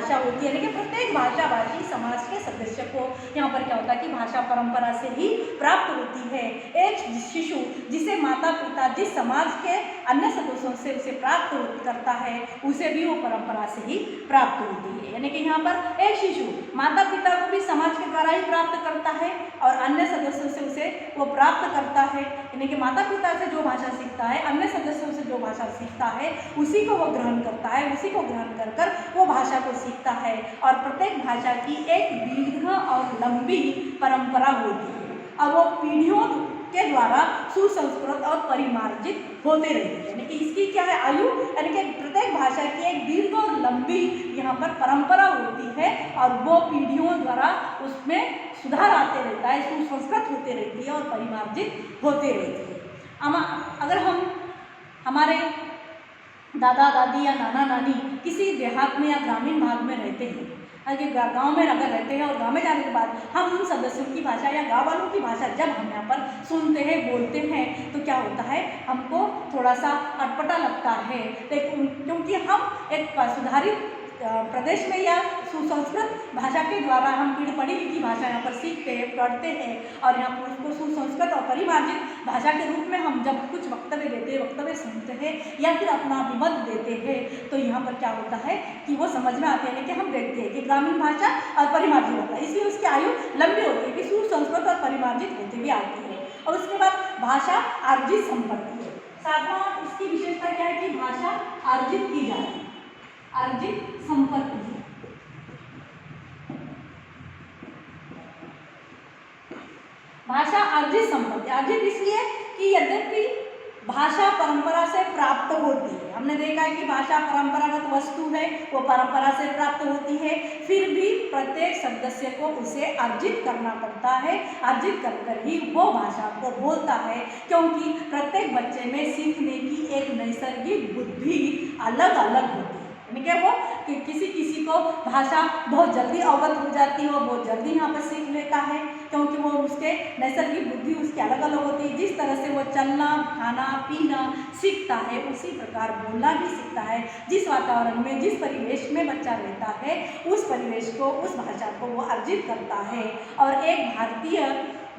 भाषा होती है, यानी कि प्रत्येक भाषाभाषी समाज के सदस्य को यहाँ पर क्या होता है कि भाषा परंपरा से ही प्राप्त होती है। एक शिशु जिसे माता पिता जिस समाज के अन्य सदस्यों से उसे प्राप्त करता है, उसे भी वो परंपरा से ही प्राप्त होती है। यानी कि यहाँ पर एक शिशु माता पिता को भी समाज के द्वारा ही प्राप्त करता है और अन्य सदस्यों से उसे वो प्राप्त करता है। यानी कि माता पिता से जो भाषा सीखता है, अन्य सदस्यों से जो भाषा सीखता है, उसी को वो ग्रहण करता है, उसी को ग्रहण कर कर वो भाषा को सीखता है। और प्रत्येक भाषा की एक दीर्घ और लंबी परंपरा होती है और वो पीढ़ियों के द्वारा सुसंस्कृत और परिमार्जित होते रहते हैं। यानी कि इसकी क्या है आयु, यानी कि प्रत्येक भाषा की एक दीर्घ और लंबी यहाँ पर परंपरा होती है और वो पीढ़ियों द्वारा उसमें सुधार आते रहता है, सुसंस्कृत होते रहती है और परिमार्जित होते रहती है। अगर हम हमारे दादा दादी या नाना नानी किसी देहात में या ग्रामीण भाग में रहते हैं, अगर गाँव में अगर रहते हैं और गाँव में जाने के बाद हम उन सदस्यों की भाषा या गाँव वालों की भाषा जब हम यहाँ पर सुनते हैं, बोलते हैं, तो क्या होता है, हमको थोड़ा सा अटपटा लगता है। लेकिन क्योंकि हम एक सुधारित प्रदेश में या सुसंस्कृत भाषा के द्वारा हम पढ़ी लिखी भाषा यहाँ पर सीखते हैं, पढ़ते हैं और यहाँ पर उसको सुसंस्कृत और परिमार्जित भाषा के रूप में हम जब कुछ वक्तव्य देते हैं, वक्तव्य सुनते हैं या फिर अपना अभिमत देते हैं, तो यहाँ पर क्या होता है कि वो समझ में आते हैं कि हम देखते हैं कि ग्रामीण भाषा और परिमार्जित होता है, इसलिए उसकी आयु लंबी होती है कि सुसंस्कृत और परिमार्जित होती हुई आती है। और उसके बाद भाषा अर्जित संपत्ति है। सातवां इसकी विशेषता क्या है कि भाषा अर्जित की जाती है, अर्जित संपत्ति है। भाषा अर्जित संपत्ति, अर्जित इसलिए कि यद्यपि भाषा परंपरा से प्राप्त होती है, हमने देखा है कि भाषा परंपरागत वस्तु है, वो परंपरा से प्राप्त होती है, फिर भी प्रत्येक सदस्य को उसे अर्जित करना पड़ता है, अर्जित कर कर ही वो भाषा को बोलता है, क्योंकि प्रत्येक बच्चे में सीखने की एक नैसर्गिक बुद्धि अलग अलग होती है। यानी कि वो किसी को भाषा बहुत जल्दी अवगत हो जाती है, वो बहुत जल्दी यहाँ पर सीख लेता है, क्योंकि वो उसके नैसर्गिक बुद्धि उसकी अलग अलग होती है। जिस तरह से वो चलना, खाना, पीना सीखता है, उसी प्रकार बोलना भी सीखता है। जिस वातावरण में, जिस परिवेश में बच्चा रहता है, उस परिवेश को, उस भाषा को वो अर्जित करता है। और एक भारतीय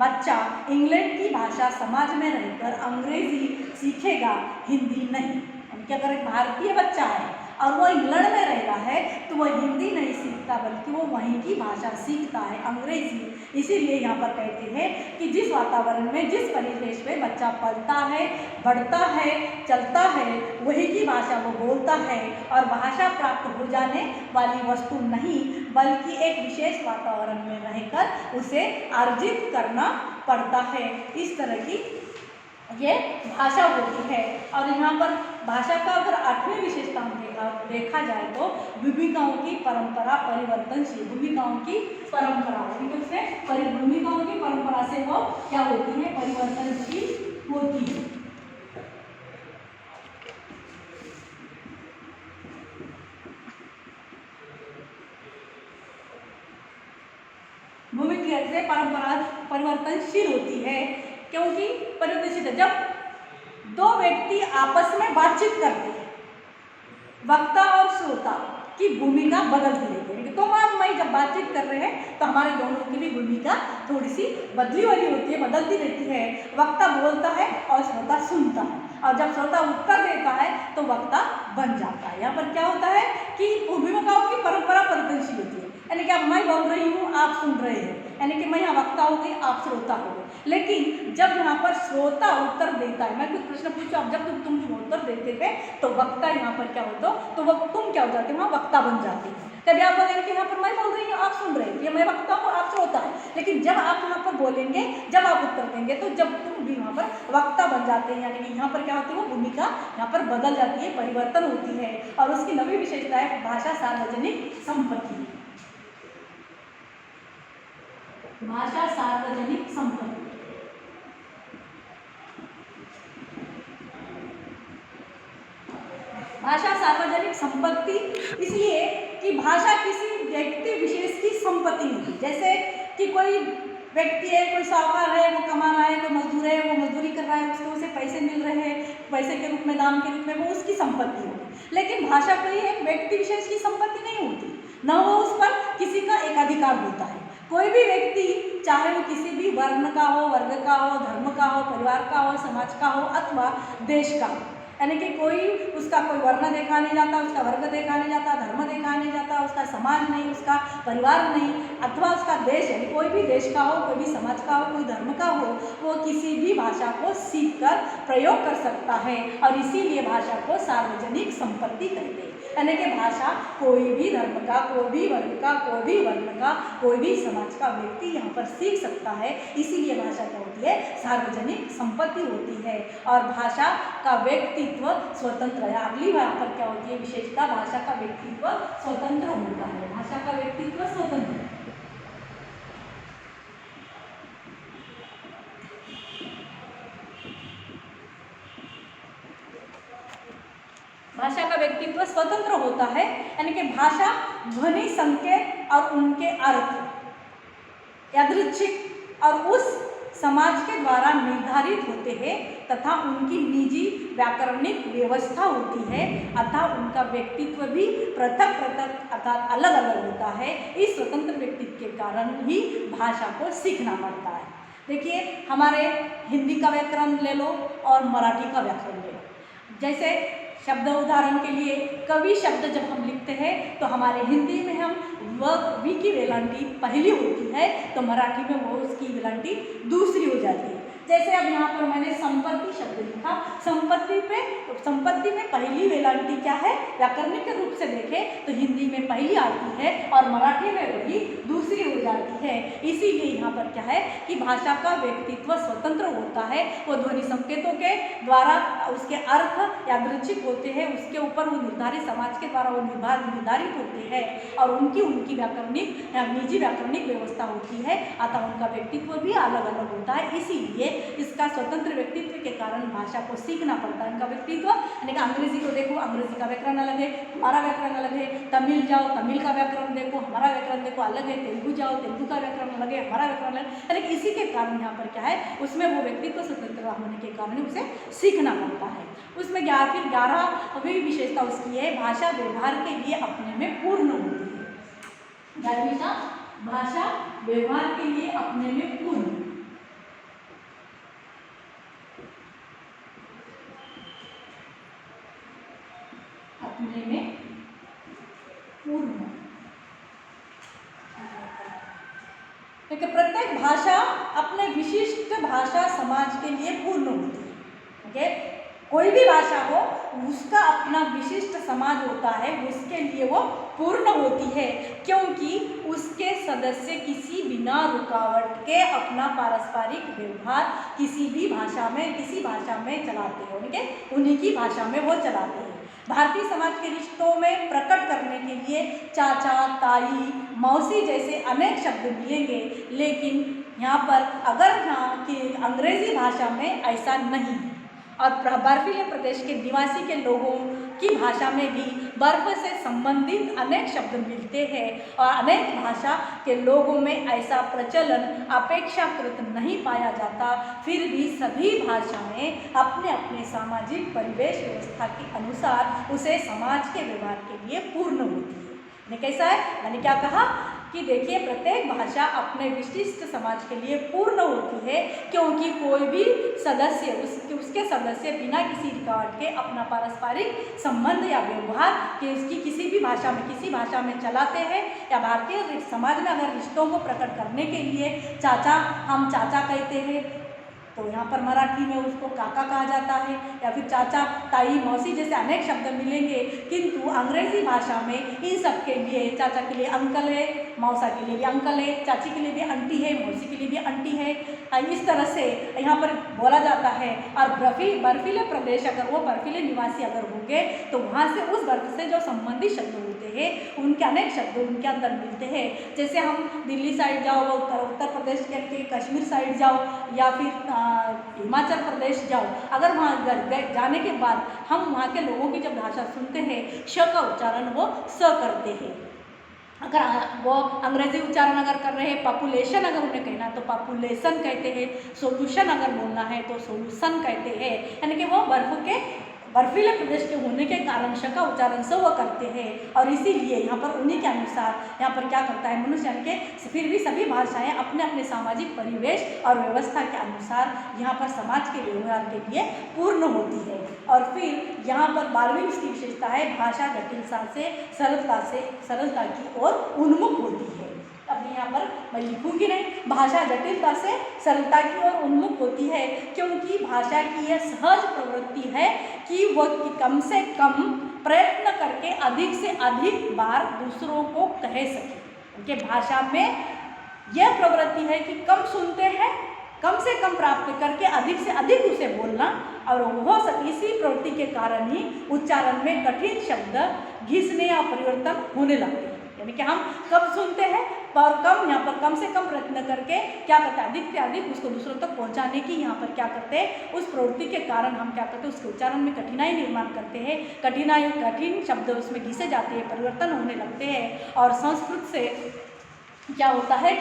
बच्चा इंग्लैंड की भाषा समाज में रहकर अंग्रेजी सीखेगा, हिंदी नहीं। यानी कि अगर एक भारतीय बच्चा है और वो इंग्लैंड में रह रहा है तो वो हिंदी नहीं सीखता, बल्कि वो वहीं की भाषा सीखता है, अंग्रेजी। इसीलिए यहाँ पर कहते हैं कि जिस वातावरण में, जिस परिवेश में बच्चा पढ़ता है, बढ़ता है, चलता है, वही की भाषा वो बोलता है। और भाषा प्राप्त हो जाने वाली वस्तु नहीं, बल्कि एक विशेष वातावरण में रहकर उसे अर्जित करना पड़ता है। इस तरह की ये भाषा होती है। और यहाँ पर भाषा का अगर 8वीं विशेषता देखा जाए तो भूमिकाओं की परंपरा परिवर्तनशील, भूमिकाओं की परंपरा, क्योंकि उसमें भूमिकाओं की परंपरा से वो क्या होती है, परिवर्तनशील होती है। भूमिका से परंपरा परिवर्तनशील होती है, क्योंकि परिवर्तनशील जब दो व्यक्ति आपस में बातचीत करते हैं, वक्ता और श्रोता की भूमिका बदलती रहती है। तो आप मैं जब बातचीत कर रहे हैं तो हमारे दोनों की भी भूमिका थोड़ी सी बदली वाली होती है, बदलती रहती है। वक्ता बोलता है और श्रोता सुनता है, और जब श्रोता उत्तर देता है तो वक्ता बन जाता है। यहाँ पर क्या होता है कि भूमिकाओं की परंपरा परिवर्तनशील होती है, यानी कि अब मैं बोल रही हूँ, आप सुन रहे हैं, यानी कि मैं यहाँ वक्ता हो गई, आप श्रोता हो गए। लेकिन जब यहाँ पर श्रोता उत्तर देता है, मैं कुछ प्रश्न पूछूं, अब जब तुम उत्तर देते थे तो वक्ता यहाँ पर क्या होता, तो वो तुम क्या हो जाते, वहाँ वक्ता बन जाते हैं। तभी आप बोलेंगे कि यहाँ पर मैं बोल रही हूँ, आप सुन रहे हैं, ये मैं वक्ता हूँ, आप श्रोता है। लेकिन जब आप यहाँ पर बोलेंगे, जब आप उत्तर देंगे, तो जब तुम भी यहाँ पर वक्ता बन जाते हैं, यानी कि यहाँ पर क्या होती है, वो भूमिका यहाँ पर बदल जाती है, परिवर्तन होती है। और उसकी नवी विशेषता है भाषा सार्वजनिक संपत्ति। भाषा सार्वजनिक संपत्ति, भाषा सार्वजनिक संपत्ति इसलिए कि भाषा किसी व्यक्ति विशेष की संपत्ति नहीं। जैसे कि कोई व्यक्ति है, कोई साहूकार है, वो कमा रहा है, कोई मजदूर है, वो मजदूरी कर रहा है, उसको उसे पैसे मिल रहे हैं, पैसे के रूप में, दाम के रूप में, वो उसकी संपत्ति होगी। लेकिन भाषा कोई एक व्यक्ति विशेष की संपत्ति नहीं होती, न वो उस पर किसी का एकाधिकार होता है। कोई भी व्यक्ति चाहे वो किसी भी वर्ण का हो, वर्ग का हो, धर्म का हो, परिवार का हो, समाज का हो अथवा देश का हो, यानी कि कोई उसका कोई वर्ण देखा नहीं जाता, उसका वर्ग देखा नहीं जाता, धर्म देखा नहीं जाता, उसका समाज नहीं, उसका परिवार नहीं अथवा उसका देश, यानी कोई भी देश का हो, कोई भी समाज का हो, कोई धर्म का हो, वो किसी भी भाषा को सीखकर प्रयोग कर सकता है और इसीलिए भाषा को सार्वजनिक संपत्ति कहते हैं। यानी कि भाषा कोई भी धर्म का, कोई भी वर्ग का, कोई भी वर्ण का, कोई भी समाज का व्यक्ति यहाँ पर सीख सकता है, इसीलिए भाषा क्या होती है, सार्वजनिक संपत्ति होती है। और भाषा का व्यक्तित्व स्वतंत्र है। अगली यहाँ पर क्या होती है विशेषता, भाषा का व्यक्तित्व स्वतंत्र होता है। भाषा का व्यक्तित्व स्वतंत्र, भाषा का व्यक्तित्व स्वतंत्र होता है, यानी कि भाषा ध्वनि, संकेत और उनके अर्थ यादृच्छिक और उस समाज के द्वारा निर्धारित होते हैं तथा उनकी निजी व्याकरणिक व्यवस्था होती है अतः उनका व्यक्तित्व भी पृथक पृथक अर्थात अलग अलग होता है। इस स्वतंत्र व्यक्तित्व के कारण ही भाषा को सीखना पड़ता है। देखिए, हमारे हिंदी का व्याकरण ले लो और मराठी का व्याकरण ले लो। जैसे शब्द उदाहरण के लिए कवि शब्द जब हम लिखते हैं तो हमारे हिंदी में हम वी की वेलांटी पहली होती है, तो मराठी में वो उसकी वेलांटी दूसरी हो जाती है। जैसे अब यहाँ पर मैंने संपत्ति शब्द लिखा, संपत्ति में पहली वेलांटी क्या है, व्याकरणिक रूप से देखें तो हिंदी में पहली आती है और मराठी में वही दूसरी हो जाती है। इसीलिए यहाँ पर क्या है कि भाषा का व्यक्तित्व स्वतंत्र होता है। वो ध्वनि संकेतों के द्वारा उसके अर्थ यादृच्छिक होते हैं, उसके ऊपर वो निर्धारित समाज के द्वारा वो निर्धारित होते हैं और उनकी व्याकरणिक निजी व्याकरणिक व्यवस्था होती है अतः उनका व्यक्तित्व भी अलग अलग होता है। इसीलिए इसका स्वतंत्र व्यक्तित्व के कारण भाषा को सीखना पड़ता है। इनका व्यक्तित्व, यानी कि अंग्रेजी को देखो, अंग्रेजी का व्याकरण अलग है, हमारा व्याकरण अलग है। तमिल जाओ, तमिल का व्याकरण देखो, हमारा व्याकरण देखो अलग है। तेलुगु जाओ, तेलुगु का व्याकरण अलग है, हमारा व्याकरण अलग है। यानी कि इसी के कारण यहाँ पर क्या है, उसमें वो व्यक्तित्व स्वतंत्र होने के कारण उसे सीखना पड़ता है। उसमें 11वीं विशेषता उसकी है, भाषा व्यवहार के लिए अपने में पूर्ण होती है। 11वीं भाषा व्यवहार के लिए अपने में पूर्ण, अपने में पूर्ण। देखिए, प्रत्येक भाषा अपने विशिष्ट भाषा समाज के लिए पूर्ण होती है। ओके, कोई भी भाषा हो उसका अपना विशिष्ट समाज होता है, उसके लिए वो पूर्ण होती है क्योंकि उसके सदस्य किसी बिना रुकावट के अपना पारस्परिक व्यवहार किसी भाषा में चलाते हैं, उन्हीं की भाषा में वो चलाते हैं। भारतीय समाज के रिश्तों में प्रकट करने के लिए चाचा, ताई, मौसी जैसे अनेक शब्द मिलेंगे, लेकिन यहाँ पर अगर यहाँ की अंग्रेजी भाषा में ऐसा नहीं है। और बर्फीले प्रदेश के निवासी के लोगों की भाषा में भी बर्फ से संबंधित अनेक शब्द मिलते हैं और अनेक भाषा के लोगों में ऐसा प्रचलन अपेक्षाकृत नहीं पाया जाता। फिर भी सभी भाषाएं अपने अपने सामाजिक परिवेश व्यवस्था के अनुसार उसे समाज के व्यवहार के लिए पूर्ण होती है। कैसा है, मैंने क्या कहा कि देखिए, प्रत्येक भाषा अपने विशिष्ट समाज के लिए पूर्ण होती है क्योंकि कोई भी सदस्य उसके सदस्य बिना किसी रुकावट के अपना पारस्परिक संबंध या व्यवहार के उसकी किसी भाषा में चलाते हैं। या भारतीय समाज में अगर रिश्तों को प्रकट करने के लिए हम चाचा कहते हैं तो यहाँ पर मराठी में उसको काका कहा जाता है, या फिर चाचा, ताई, मौसी जैसे अनेक शब्द मिलेंगे, किंतु अंग्रेजी भाषा में इन सब के लिए चाचा के लिए अंकल है, मौसा के लिए भी अंकल है, चाची के लिए भी आंटी है, मौसी के लिए भी आंटी है। इस तरह से यहाँ पर बोला जाता है। और बर्फीले प्रदेश अगर वो बर्फीले निवासी अगर होंगे तो वहाँ से उस बर्फ से जो संबंधित शब्द होते हैं उनके अनेक शब्द उनके अंदर मिलते हैं। जैसे हम दिल्ली साइड जाओ, उत्तर प्रदेश के कश्मीर साइड जाओ या फिर हिमाचल प्रदेश जाओ, अगर वहाँ जाने के बाद हम वहाँ के लोगों की जब भाषा सुनते हैं, श का उच्चारण वो स करते हैं। अगर वो अंग्रेजी उच्चारण अगर कर रहे हैं, पॉपुलेशन अगर उन्हें कहना तो पॉपुलेशन कहते हैं, सोल्यूशन अगर बोलना है तो सोल्यूशन कहते हैं। यानी कि वो बर्फीले प्रदेश के होने के कारण श का उच्चारण स व करते हैं और इसीलिए यहाँ पर उन्हीं के अनुसार यहाँ पर क्या करता है मनुष्य के। फिर भी सभी भाषाएं अपने अपने सामाजिक परिवेश और व्यवस्था के अनुसार यहाँ पर समाज के व्यवहार के लिए पूर्ण होती है। और फिर यहाँ पर 12वीं इसकी विशेषता है भाषा जटिलता से सरलता की ओर उन्मुख होती है। अब यहाँ पर मैं लिखूंगी नहीं, भाषा जटिलता से सरलता की ओर उन्मुख होती है क्योंकि भाषा की यह सहज प्रवृत्ति है कि वह कम से कम प्रयत्न करके अधिक से अधिक बार दूसरों को कह सके। उनके भाषा में यह प्रवृत्ति है कि कम सुनते हैं, कम से कम प्राप्त करके अधिक से अधिक उसे बोलना, और हो सके इसी प्रवृत्ति के कारण ही उच्चारण में कठिन शब्द घिसने या परिवर्तन होने लगते हैं। यानी कि हम कम सुनते हैं और कम यहाँ पर कम से कम प्रयत्न करके क्या करते हैं, अधिक से अधिक उसको दूसरों तक पहुँचाने की यहाँ पर क्या करते हैं, उस प्रवृत्ति के कारण हम क्या करते हैं, उसके उच्चारण में कठिनाई निर्माण करते हैं, कठिन शब्द उसमें घिसे जाते हैं, परिवर्तन होने लगते हैं। और संस्कृत से क्या होता है,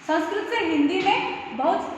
संस्कृत से हिंदी में बहुत